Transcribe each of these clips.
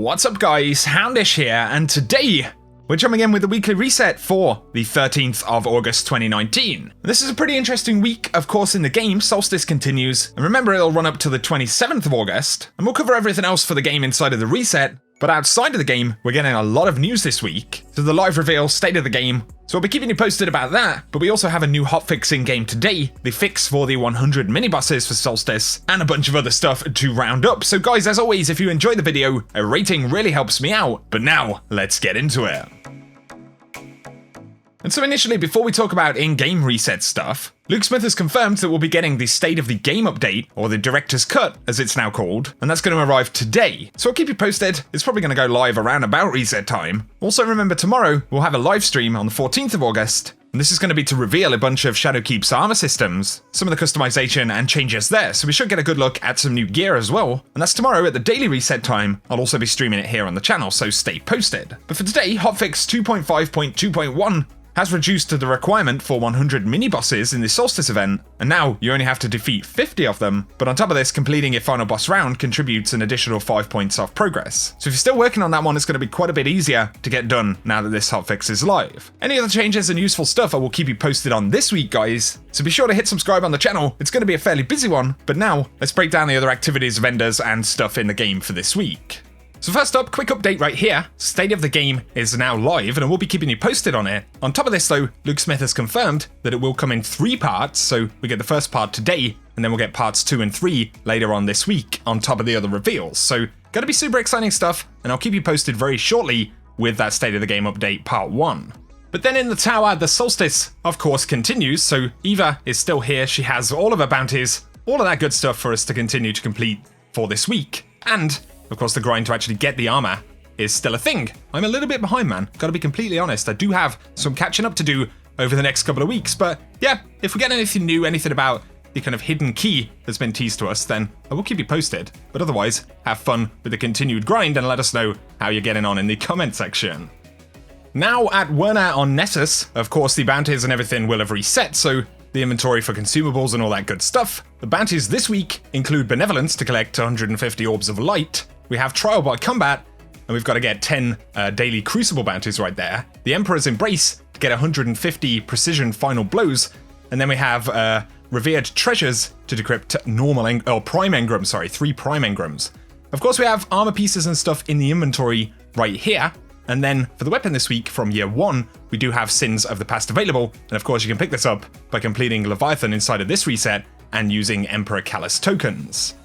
What's up guys, Houndish here, and today we're jumping in with the weekly reset for the 13th of August 2019. This is a pretty interesting week, of course in the game, Solstice continues, and remember it'll run up to the 27th of August, and we'll cover everything else for the game inside of the reset, but outside of the game, we're getting a lot of news this week. So the live reveal, state of the game, so I'll be keeping you posted about that, but we also have a new hotfix in game today, the fix for the 100 mini-bosses for Solstice, and a bunch of other stuff to round up. So guys, as always, if you enjoyed the video, a rating really helps me out, but now, let's get into it. And so initially, before we talk about in-game reset stuff, Luke Smith has confirmed that we'll be getting the State of the Game update, or the Director's Cut, as it's now called, and that's going to arrive today. So I'll keep you posted. It's probably going to go live around about reset time. Also remember, tomorrow we'll have a live stream on the 14th of August, and this is going to be to reveal a bunch of Shadowkeep's armor systems, some of the customization and changes there, so we should get a good look at some new gear as well. And that's tomorrow at the daily reset time. I'll also be streaming it here on the channel, so stay posted. But for today, hotfix 2.5.2.1 has reduced the requirement for 100 mini-bosses in the Solstice event, and now you only have to defeat 50 of them, but on top of this, completing your final boss round contributes an additional 5 points off progress. So if you're still working on that one, it's going to be quite a bit easier to get done now that this hotfix is live. Any other changes and useful stuff I will keep you posted on this week, guys, so be sure to hit subscribe on the channel. It's going to be a fairly busy one, but now let's break down the other activities, vendors, and stuff in the game for this week. So first up, quick update right here. State of the Game is now live, and I will be keeping you posted on it. On top of this though, Luke Smith has confirmed that it will come in 3 parts, so we get the first part today, and then we'll get parts 2 and 3 later on this week, on top of the other reveals. So, gonna be super exciting stuff, and I'll keep you posted very shortly with that State of the Game update part 1. But then in the tower, the Solstice, of course, continues, so Eva is still here, she has all of her bounties, all of that good stuff for us to continue to complete for this week. And of course, the grind to actually get the armor is still a thing. I'm a little bit behind, man. Gotta be completely honest. I do have some catching up to do over the next couple of weeks. But yeah, if we get anything new, anything about the kind of hidden key that's been teased to us, then I will keep you posted. But otherwise, have fun with the continued grind and let us know how you're getting on in the comment section. Now at Werner on Nessus, of course, the bounties and everything will have reset, so the inventory for consumables and all that good stuff. The bounties this week include Benevolence to collect 150 Orbs of Light. We have Trial by Combat, and we've got to get 10 daily Crucible bounties right there. The Emperor's Embrace to get 150 Precision Final Blows, and then we have Revered Treasures to decrypt Prime Engrams, 3 Prime Engrams. Of course, we have armor pieces and stuff in the inventory right here. And then for the weapon this week from year 1, we do have Sins of the Past available, and of course you can pick this up by completing Leviathan inside of this reset and using Emperor Callus tokens.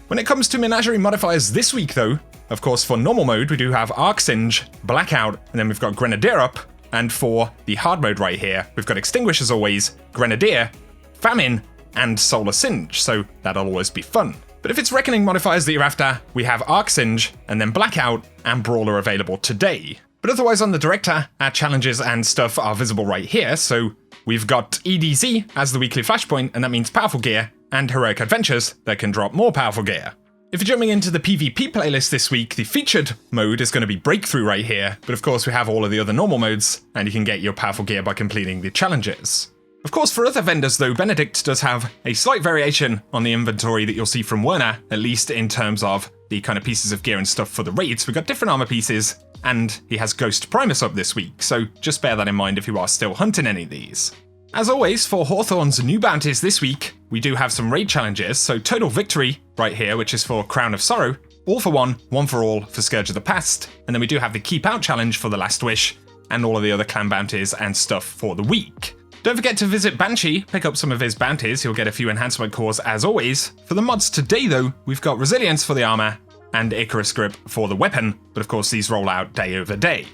When it comes to Menagerie modifiers this week though, of course for normal mode we do have Arcsinge, Blackout, and then we've got Grenadier up, and for the hard mode right here, we've got Extinguish as always, Grenadier, Famine, and Solar Singe, so that'll always be fun. But if it's Reckoning modifiers that you're after, we have Arcsinge, and then Blackout, and Brawler available today. But otherwise on the Director, our challenges and stuff are visible right here, so we've got EDZ as the weekly flashpoint, and that means powerful gear, and Heroic Adventures that can drop more powerful gear. If you're jumping into the PvP playlist this week, the featured mode is going to be Breakthrough right here, but of course we have all of the other normal modes, and you can get your powerful gear by completing the challenges. Of course, for other vendors though, Benedict does have a slight variation on the inventory that you'll see from Werner, at least in terms of the kind of pieces of gear and stuff for the raids. We've got different armor pieces, and he has Ghost Primus up this week, so just bear that in mind if you are still hunting any of these. As always, for Hawthorne's new bounties this week, we do have some raid challenges, so Total Victory right here, which is for Crown of Sorrow, All for One, One for All for Scourge of the Past, and then we do have the Keep Out challenge for the Last Wish, and all of the other clan bounties and stuff for the week. Don't forget to visit Banshee, pick up some of his bounties, you'll get a few enhancement cores as always. For the mods today though, we've got Resilience for the armor, and Icarus Grip for the weapon, but of course these roll out day over day.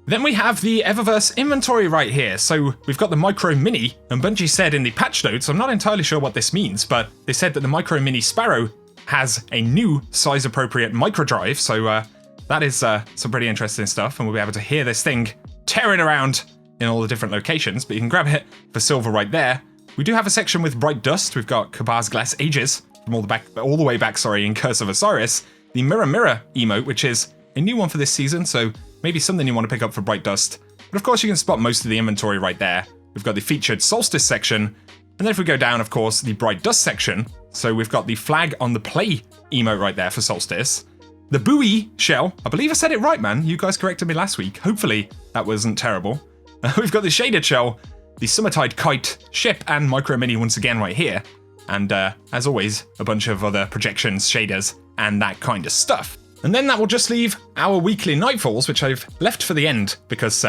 Then we have the Eververse inventory right here, so we've got the Micro Mini, and Bungie said in the patch notes, I'm not entirely sure what this means, but they said that the Micro Mini Sparrow has a new size appropriate micro drive, so that is some pretty interesting stuff, and we'll be able to hear this thing tearing around in all the different locations, but you can grab it for silver right there. We do have a section with Bright Dust, we've got Kabar's Glass Ages, from all the way back in Curse of Osiris, the Mirror Mirror emote, which is a new one for this season, so maybe something you want to pick up for Bright Dust. But of course you can spot most of the inventory right there. We've got the featured Solstice section, and then if we go down, of course, the Bright Dust section. So we've got the Flag on the Play emote right there for Solstice. the Boulies Chair. I believe I said it right, man. You guys corrected me last week. Hopefully that wasn't terrible. We've got the Shaded Chair, the Summertide Kite ship, and Micro Mini once again right here. And as always, a bunch of other projections, shaders, and that kind of stuff. And then that will just leave our weekly Nightfalls, which I've left for the end because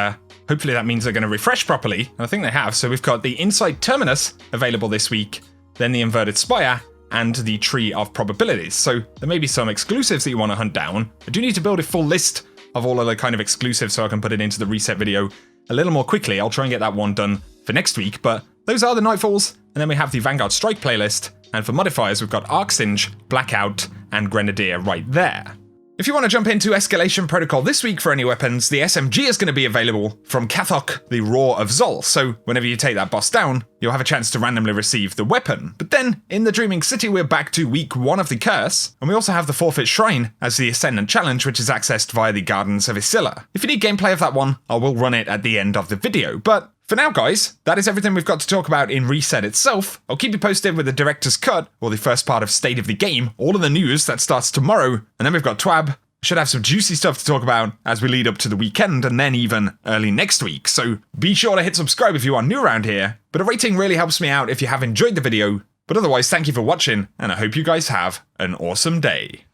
hopefully that means they're going to refresh properly. And I think they have. So we've got the Inside Terminus available this week, then the Inverted Spire, and the Tree of Probabilities. So there may be some exclusives that you want to hunt down. I do need to build a full list of all of the kind of exclusives so I can put it into the reset video a little more quickly. I'll try and get that one done for next week, but those are the Nightfalls. And then we have the Vanguard Strike playlist. And for modifiers, we've got Arcsinge, Blackout, and Grenadier right there. If you want to jump into Escalation Protocol this week for any weapons, the SMG is going to be available from Kathok, the Roar of Zol. So whenever you take that boss down, you'll have a chance to randomly receive the weapon. But then, in the Dreaming City, we're back to week 1 of the curse, and we also have the Forfeit Shrine as the Ascendant challenge, which is accessed via the Gardens of Isilla. If you need gameplay of that one, I will run it at the end of the video, but for now, guys, that is everything we've got to talk about in Reset itself. I'll keep you posted with the Director's Cut, or the first part of State of the Game, all of the news that starts tomorrow, and then we've got TWAB. Should have some juicy stuff to talk about as we lead up to the weekend and then even early next week, so be sure to hit subscribe if you are new around here. But a rating really helps me out if you have enjoyed the video, but otherwise thank you for watching, and I hope you guys have an awesome day.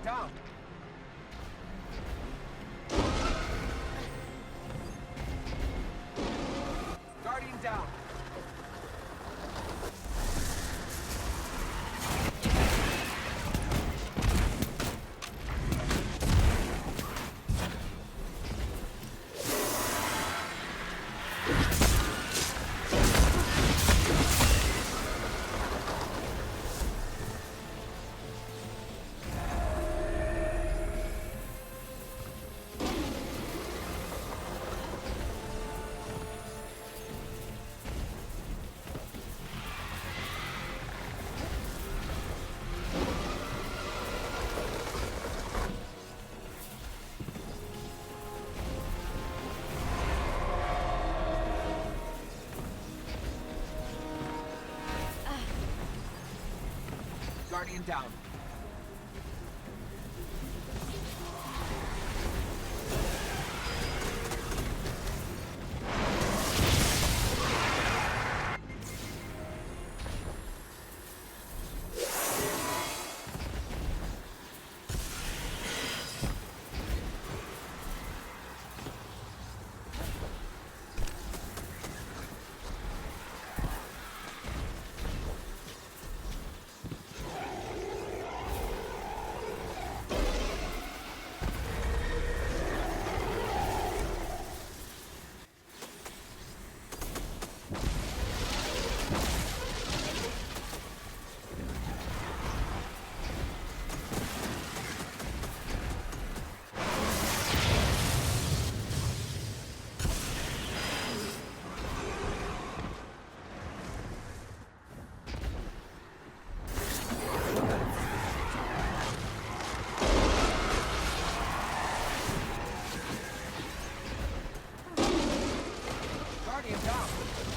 Down. Guardian down. Guardian down. Guardian down.